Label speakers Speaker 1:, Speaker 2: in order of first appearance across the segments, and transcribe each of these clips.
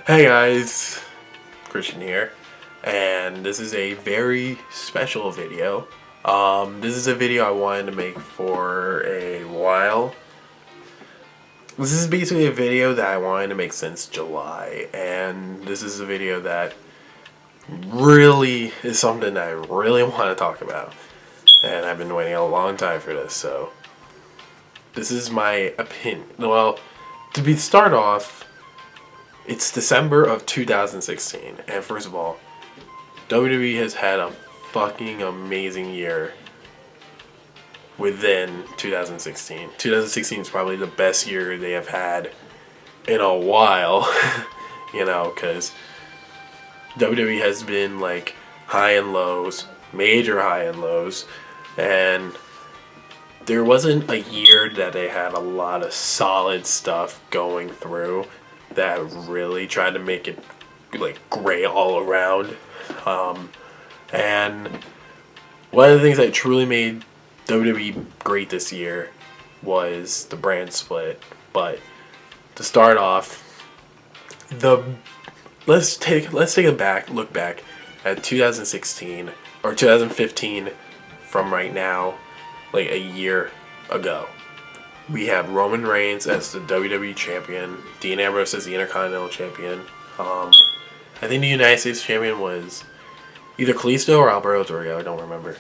Speaker 1: Hey guys, Christian here, and this is a very special video. This is a video I wanted to make for a while. This is basically a video that I wanted to make since July, and this is a video that really is something that I really want to talk about. And I've been waiting a long time for this, so this is my opinion. Well, to start off, it's December of 2016, and first of all, WWE has had a fucking amazing year within 2016. 2016 is probably the best year they have had in a while, because WWE has been like high and lows, major high and lows, and there wasn't a year that they had a lot of solid stuff going through that really tried to make it like great all around. And one of the things that truly made WWE great this year was the brand split. But to start off, let's take a look back at 2016 or 2015 from right now, like a year ago. We have Roman Reigns as the WWE Champion, Dean Ambrose as the Intercontinental Champion. I think the United States Champion was either Kalisto or Alberto Del Rio, I don't remember.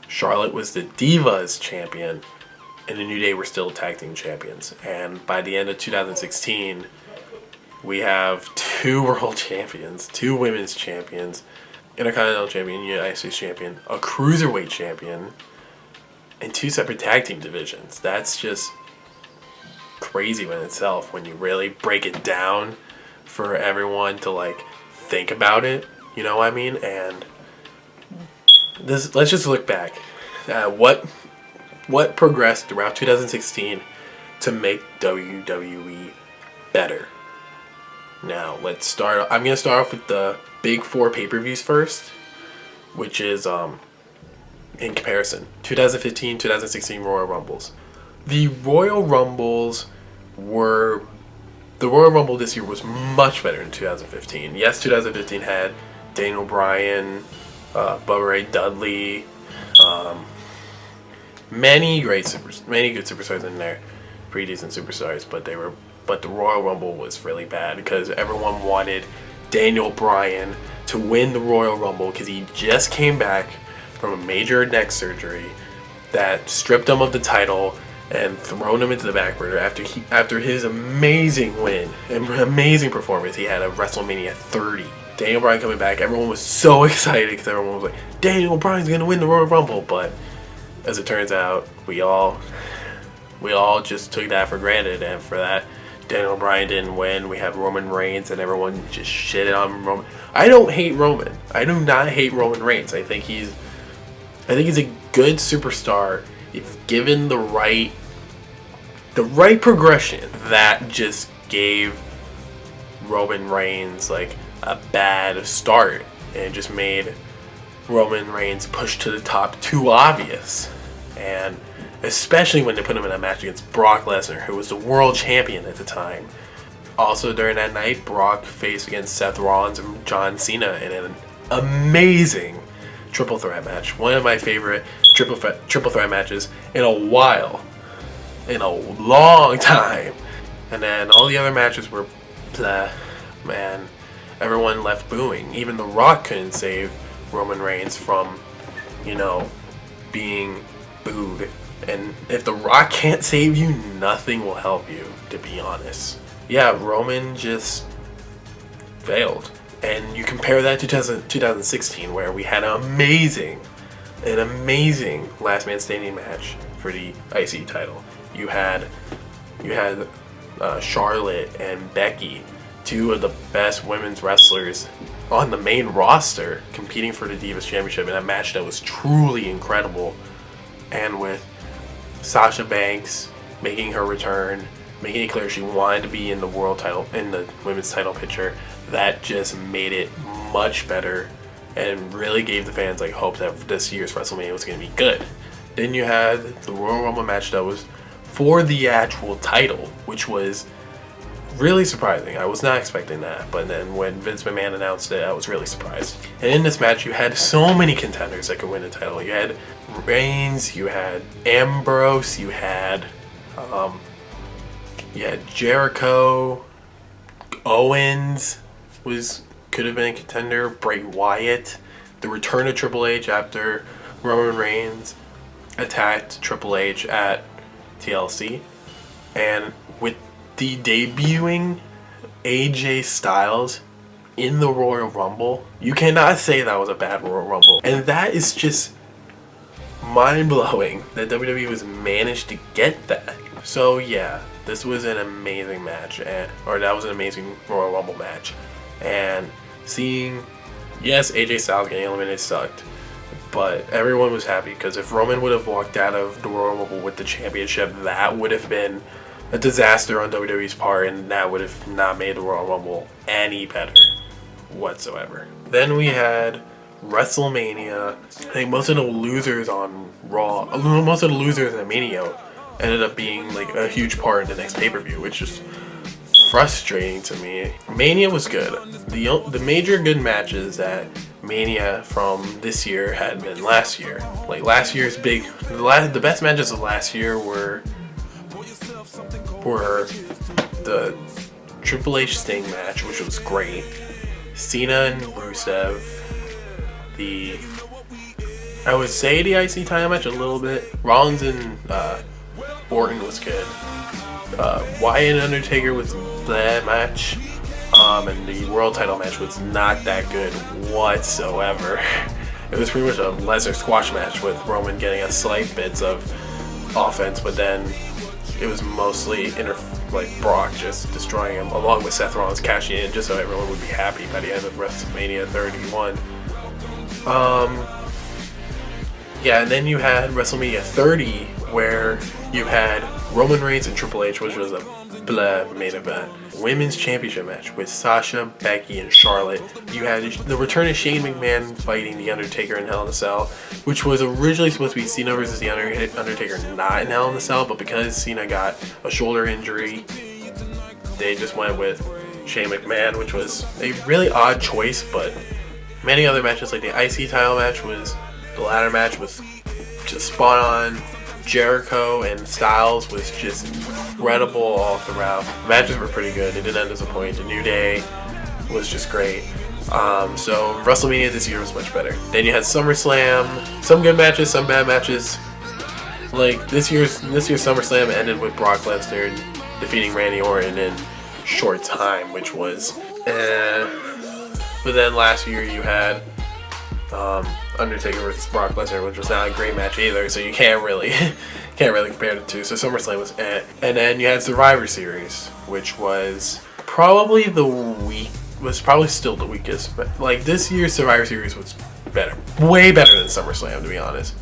Speaker 1: Charlotte was the Divas Champion, and the New Day were still Tag Team Champions. And by the end of 2016, we have 2 World Champions, 2 Women's Champions, Intercontinental Champion, United States Champion, a Cruiserweight Champion, and 2 separate tag team divisions. That's just crazy in itself when you really break it down for everyone to like think about it. You know what I mean? And let's just look back at what progressed throughout 2016 to make WWE better. Now I'm gonna start off with the big 4 pay-per-views first, which is in comparison, 2015, 2016 Royal Rumbles. The Royal Rumble this year was much better than 2015. Yes, 2015 had Daniel Bryan, Bubba Ray Dudley, many good superstars in there, pretty decent superstars, but the Royal Rumble was really bad because everyone wanted Daniel Bryan to win the Royal Rumble because he just came back from a major neck surgery that stripped him of the title and thrown him into the back burner after his amazing win and amazing performance he had at WrestleMania 30. Daniel Bryan coming back, everyone was so excited because everyone was like, Daniel Bryan's gonna win the Royal Rumble, but as it turns out, we all just took that for granted, and for that, Daniel Bryan didn't win. We have Roman Reigns, and everyone just shitted on Roman. I don't hate Roman. I do not hate Roman Reigns. I think he's a good superstar if given the right progression. That just gave Roman Reigns like a bad start and just made Roman Reigns push to the top too obvious. And especially when they put him in a match against Brock Lesnar, who was the world champion at the time. Also during that night, Brock faced against Seth Rollins and John Cena in an amazing triple threat match. One of my favorite triple threat matches in a while. In a long time. And then all the other matches were blah, man. Everyone left booing. Even The Rock couldn't save Roman Reigns from, being booed. And if The Rock can't save you, nothing will help you, to be honest. Yeah, Roman just failed. And you compare that to 2016, where we had an amazing last man standing match for the IC title. You had Charlotte and Becky, 2 of the best women's wrestlers on the main roster, competing for the Divas Championship in a match that was truly incredible. And with Sasha Banks making her return, making it clear she wanted to be in the women's title picture, that just made it much better and really gave the fans like hope that this year's WrestleMania was going to be good. Then you had the Royal Rumble match that was for the actual title, which was really surprising. I was not expecting that, but then when Vince McMahon announced it, I was really surprised. And in this match, you had so many contenders that could win the title. You had Reigns, you had Ambrose, you had Jericho, Owens could have been a contender, Bray Wyatt, the return of Triple H after Roman Reigns attacked Triple H at TLC, and with the debuting AJ Styles in the Royal Rumble, you cannot say that was a bad Royal Rumble. And that is just mind-blowing that WWE has managed to get that. So yeah, this was an amazing match, that was an amazing Royal Rumble match. And seeing, yes, AJ Styles getting eliminated sucked, but everyone was happy because if Roman would have walked out of the Royal Rumble with the championship, that would have been a disaster on WWE's part, and that would have not made the Royal Rumble any better whatsoever. Then we had WrestleMania. I think most of the losers on Raw, most of the losers in Mania ended up being like a huge part in the next pay-per-view, which is frustrating to me. Mania was good. The major good matches at Mania from this year had been last year. Like last year's the best matches of last year were the Triple H Sting match, which was great. Cena and Rusev. I would say the IC title match a little bit. Rollins and Orton was good. Wyatt and Undertaker was that match. And the world title match was not that good whatsoever. It was pretty much a lesser squash match with Roman getting a slight bits of offense, but then it was mostly Brock just destroying him, along with Seth Rollins cashing in just so everyone would be happy by the end of WrestleMania 31. And then you had WrestleMania 30, where you had Roman Reigns and Triple H, which was a main event. Women's championship match with Sasha, Becky, and Charlotte. You had the return of Shane McMahon fighting The Undertaker in Hell in a Cell, which was originally supposed to be Cena versus The Undertaker not in Hell in a Cell, but because Cena got a shoulder injury, they just went with Shane McMahon, which was a really odd choice, but many other matches, like the IC title match, the ladder match was just spot on. Jericho and Styles was just incredible all throughout. The matches were pretty good. They didn't end disappointing. The New Day was just great. So WrestleMania this year was much better. Then you had SummerSlam. Some good matches, some bad matches. Like this year's SummerSlam ended with Brock Lesnar defeating Randy Orton in short time, which was But then last year you had Undertaker versus Brock Lesnar, which was not a great match either, so you can't really compare the two. So SummerSlam was and then you had Survivor Series, which was probably still the weakest, but like this year's Survivor Series was better, way better than SummerSlam, to be honest.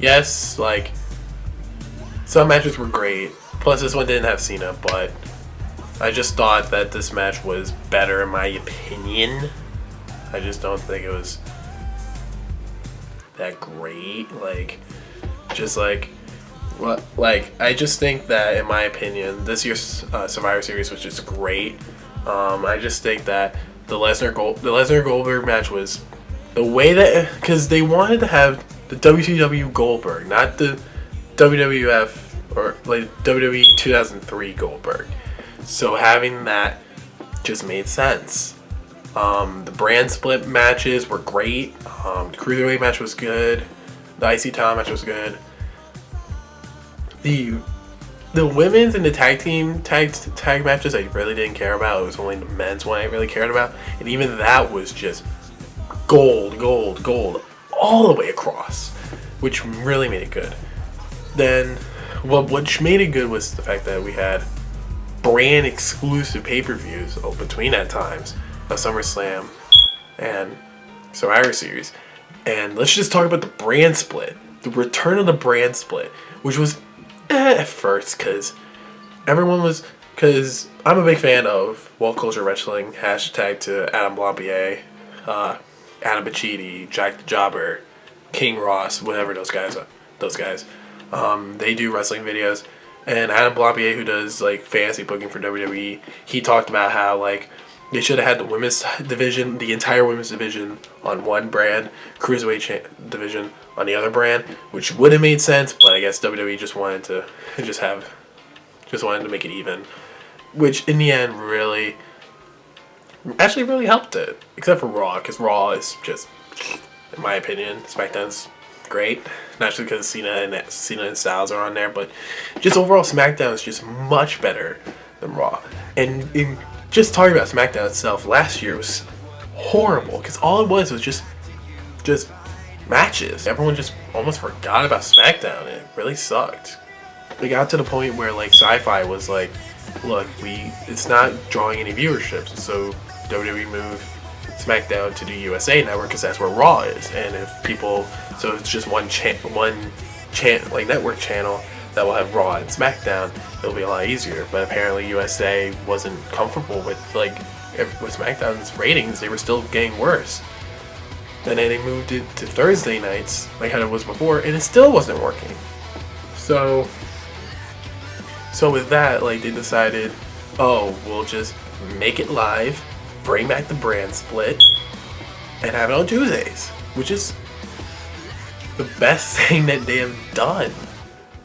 Speaker 1: Yes, like some matches were great, plus this one didn't have Cena, but I just thought that this match was better in my opinion. I just don't think it was that great. I just think that, in my opinion, this year's Survivor Series was just great. I just think that the Lesnar Goldberg match was the way that, because they wanted to have the WCW Goldberg, not the WWF or like WWE 2003 Goldberg. So having that just made sense. The brand split matches were great. The Cruiserweight match was good. The IC title match was good. The women's and the tag matches I really didn't care about. It was only the men's one I really cared about. And even that was just gold all the way across, which really made it good. Then, what made it good was the fact that we had brand exclusive pay-per-views between at times of SummerSlam and Survivor Series. And let's just talk about the brand split. The return of the brand split, which was at first, because I'm a big fan of Wall Culture Wrestling, hashtag to Adam Blampier, Adam Pacitti, Jack the Jobber, King Ross, whatever those guys are. They do wrestling videos. And Adam Blampier, who does like fantasy booking for WWE, he talked about how like they should have had the women's division, the entire women's division on one brand, division on the other brand, which would have made sense. But I guess WWE just wanted to make it even, which in the end really helped it, except for Raw, because Raw is just, in my opinion, SmackDown's great. Not just because Cena and Styles are on there, but just overall SmackDown is just much better than Raw. And just talking about SmackDown itself, last year was horrible because all it was just matches. Everyone just almost forgot about SmackDown. It really sucked. It got to the point where like Sci-Fi was like, look, it's not drawing any viewership, so WWE moved SmackDown to the USA Network because that's where Raw is, and so it's just one network channel that will have Raw and SmackDown. It'll be a lot easier. But apparently USA wasn't comfortable with SmackDown's ratings. They were still getting worse. And then they moved it to Thursday nights like how it was before, and it still wasn't working. So with that, like, they decided, we'll just make it live, bring back the brand split, and have it on Tuesdays, which is the best thing that they have done,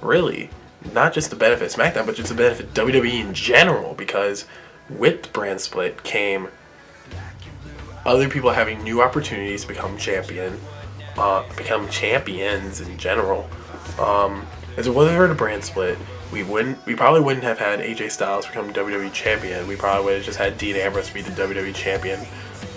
Speaker 1: really. Not just to benefit SmackDown, but just to benefit WWE in general, because with the brand split came other people having new opportunities to become champions in general. As it wasn't for the brand split, we probably wouldn't have had AJ Styles become WWE champion. We probably would have just had Dean Ambrose be the WWE champion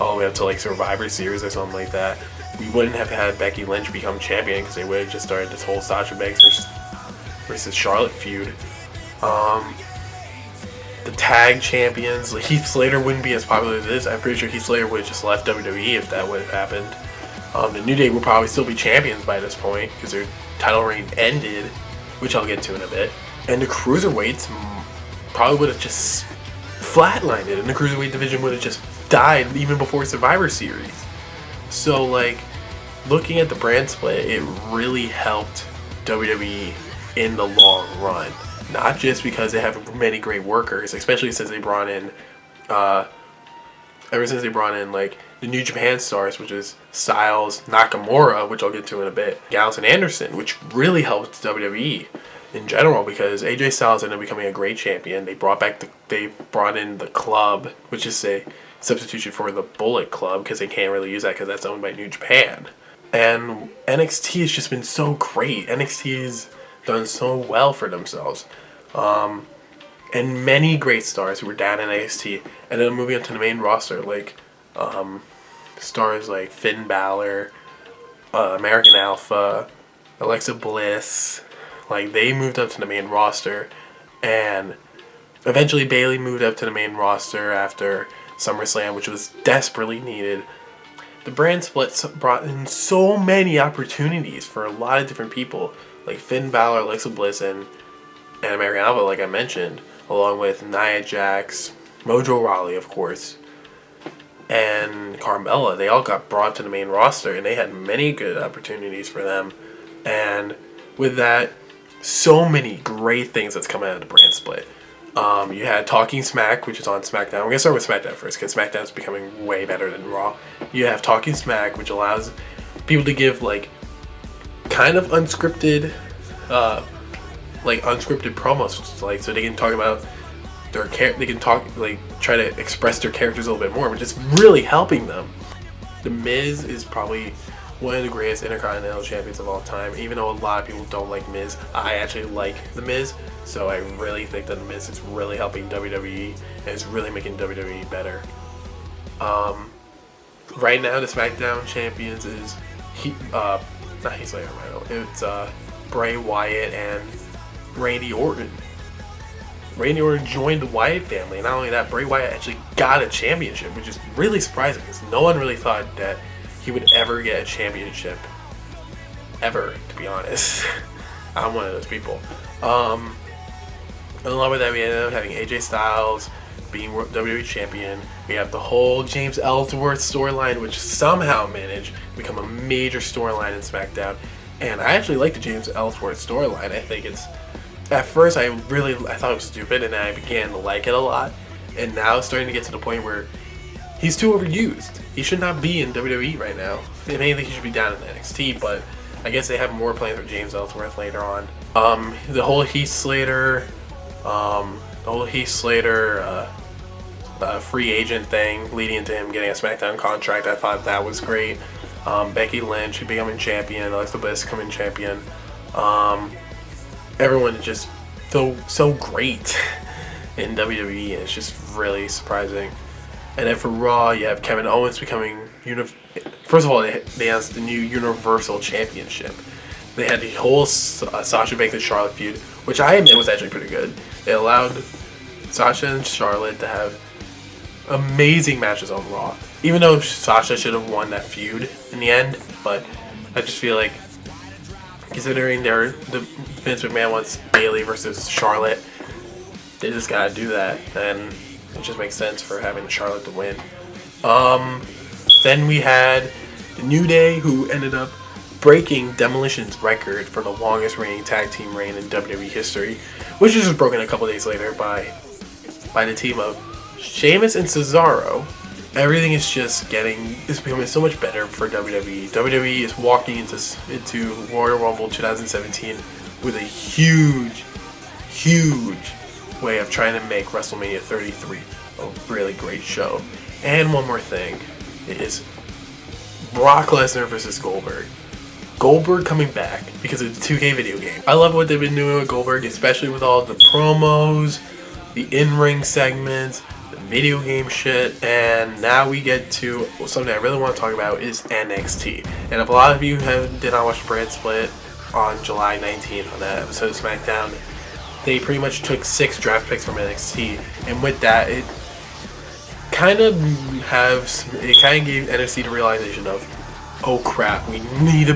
Speaker 1: all the way up to like Survivor Series or something like that. We wouldn't have had Becky Lynch become champion because they would have just started this whole Sasha Banks versus Charlotte feud. The tag champions, like Heath Slater wouldn't be as popular as it is. I'm pretty sure Heath Slater would have just left WWE if that would have happened. The New Day would probably still be champions by this point because their title reign ended, which I'll get to in a bit. And the Cruiserweights probably would have just flatlined it, and the Cruiserweight division would have just died even before Survivor Series. So, like, looking at the brand split, it really helped WWE in the long run. Not just because they have many great workers, especially since they brought in, like, the New Japan stars, which is Styles, Nakamura, which I'll get to in a bit, Gallows and Anderson, which really helped WWE in general because AJ Styles ended up becoming a great champion. They brought in the Club, which is a substitution for the Bullet Club because they can't really use that because that's owned by New Japan. And NXT has just been so great. NXT has done so well for themselves. And many great stars who were down in NXT and then moving up to the main roster, like stars like Finn Balor, American Alpha, Alexa Bliss. Like, they moved up to the main roster, and eventually Bayley moved up to the main roster after SummerSlam, which was desperately needed. The brand split brought in so many opportunities for a lot of different people, like Finn Balor, Alexa Bliss, and American Alpha, like I mentioned, along with Nia Jax, Mojo Rawley, of course, and Carmella. They all got brought to the main roster, and they had many good opportunities for them. And with that, so many great things that's coming out of the brand split. You had Talking Smack, which is on SmackDown. We're going to start with SmackDown first, because SmackDown's becoming way better than Raw. You have Talking Smack, which allows people to give, like, kind of unscripted promos, like, so they can talk about they can talk, like, try to express their characters a little bit more, which is really helping them. The Miz is probably one of the greatest Intercontinental Champions of all time. Even though a lot of people don't like Miz, I actually like The Miz, so I really think that The Miz is really helping WWE and is really making WWE better. Right now, the SmackDown champions is not Heath Slater, it's Bray Wyatt and Randy Orton. Randy Orton joined the Wyatt family, and not only that, Bray Wyatt actually got a championship, which is really surprising because no one really thought that he would ever get a championship. Ever, to be honest. I'm one of those people. And along with that, we ended up having AJ Styles being WWE champion. We have the whole James Ellsworth storyline, which somehow managed to become a major storyline in SmackDown. And I actually like the James Ellsworth storyline. I think it's at first I thought it was stupid, and I began to like it a lot. And now it's starting to get to the point where he's too overused. He should not be in WWE right now. If anything, he should be down in NXT, but I guess they have more plans with James Ellsworth later on. The whole Heath Slater free agent thing leading into him getting a SmackDown contract, I thought that was great. Becky Lynch becoming champion, Alexa Bliss becoming champion. Everyone is just so great in WWE, and it's just really surprising. And then for Raw, you have Kevin Owens becoming first of all, they announced the new Universal Championship. They had the whole Sasha Banks Charlotte feud, which I admit was actually pretty good. They allowed Sasha and Charlotte to have amazing matches on Raw, even though Sasha should have won that feud in the end. But I just feel like, considering the Vince McMahon wants Bayley versus Charlotte, they just gotta do that, and it just makes sense for having Charlotte to win. Then we had the New Day, who ended up breaking Demolition's record for the longest reigning tag team reign in WWE history, which was just broken a couple days later by the team of Sheamus and Cesaro. Everything is just becoming so much better for WWE. WWE is walking into Royal Rumble 2017 with a huge way of trying to make WrestleMania 33 a really great show. And one more thing is Brock Lesnar versus Goldberg. Goldberg coming back because of the 2K video game. I love what they've been doing with Goldberg, especially with all the promos, the in-ring segments, the video game shit, and now we get to something I really want to talk about is NXT. And if a lot of you did not watch the brand split on July 19th on that episode of SmackDown, they pretty much took 6 draft picks from NXT, and with that, it kind of gave NXT the realization of, oh crap, we need to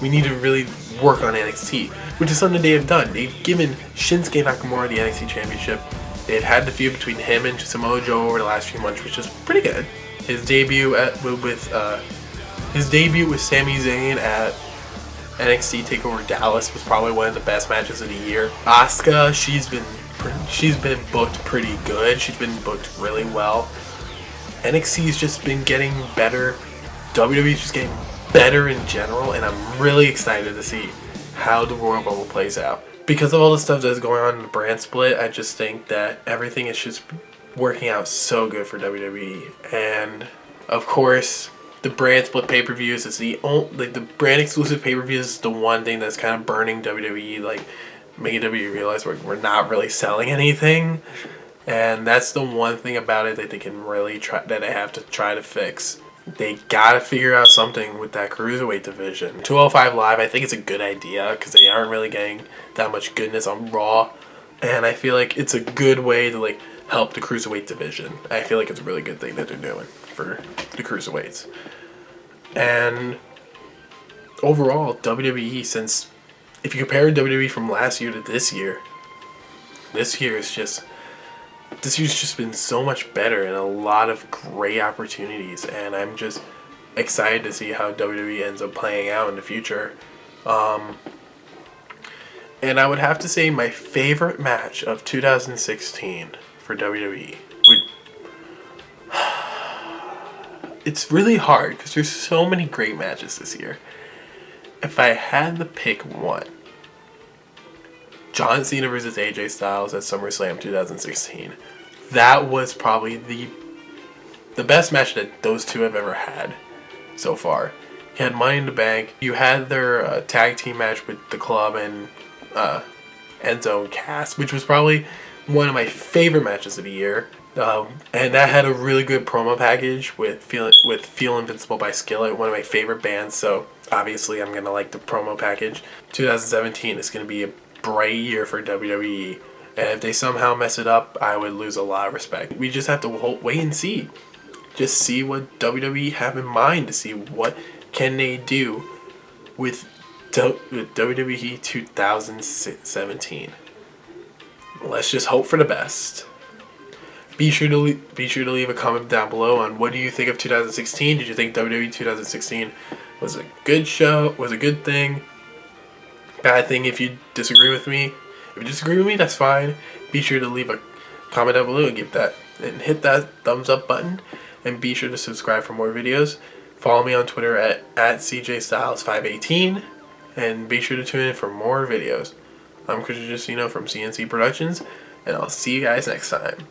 Speaker 1: we need to really work on NXT, which is something they have done. They've given Shinsuke Nakamura the NXT Championship. They've had the feud between him and Samoa Joe over the last few months, which is pretty good. His debut with Sami Zayn at NXT TakeOver Dallas was probably one of the best matches of the year. Asuka, she's been booked pretty good. She's been booked really well. NXT's just been getting better. WWE's just getting better in general, and I'm really excited to see how the Royal Rumble plays out. Because of all the stuff that's going on in the brand split, I just think that everything is just working out so good for WWE. And of course, the brand split pay-per-views is the brand exclusive pay-per-views is the one thing that's kind of burning WWE, like making WWE realize we're not really selling anything. And that's the one thing about it that they can really that they have to try to fix. They gotta figure out something with that cruiserweight division. 205 Live, I think it's a good idea because they aren't really getting that much goodness on Raw, and I feel like it's a good way to help the cruiserweight division. I feel like it's a really good thing that they're doing for the cruiserweights. And overall, WWE, since if you compare WWE from last year to this year's just been so much better and a lot of great opportunities, and I'm just excited to see how WWE ends up playing out in the future. And I would have to say my favorite match of 2016 for WWE it's really hard because there's so many great matches this year. If I had to pick one, John Cena versus AJ Styles at SummerSlam 2016. That was probably the best match that those two have ever had so far. You had Money in the Bank. You had their tag team match with the Club and Enzo and Cass, which was probably one of my favorite matches of the year. And that had a really good promo package with Feel Invincible by Skillet, one of my favorite bands. So obviously I'm going to like the promo package. 2017 is going to be a bright year for WWE, and if they somehow mess it up, I would lose a lot of respect. We just have to wait and see. Just see what WWE have in mind to see what can they do with WWE 2017. Let's just hope for the best. Be sure to leave a comment down below on what do you think of 2016. Did you think WWE 2016 was a good show? Was a good thing? bad thing if you disagree with me. If you disagree with me, that's fine. Be sure to leave a comment down below and hit that thumbs up button, and be sure to subscribe for more videos. Follow me on Twitter at CJStyles518, and be sure to tune in for more videos. I'm Christian Justino from CNC Productions, and I'll see you guys next time.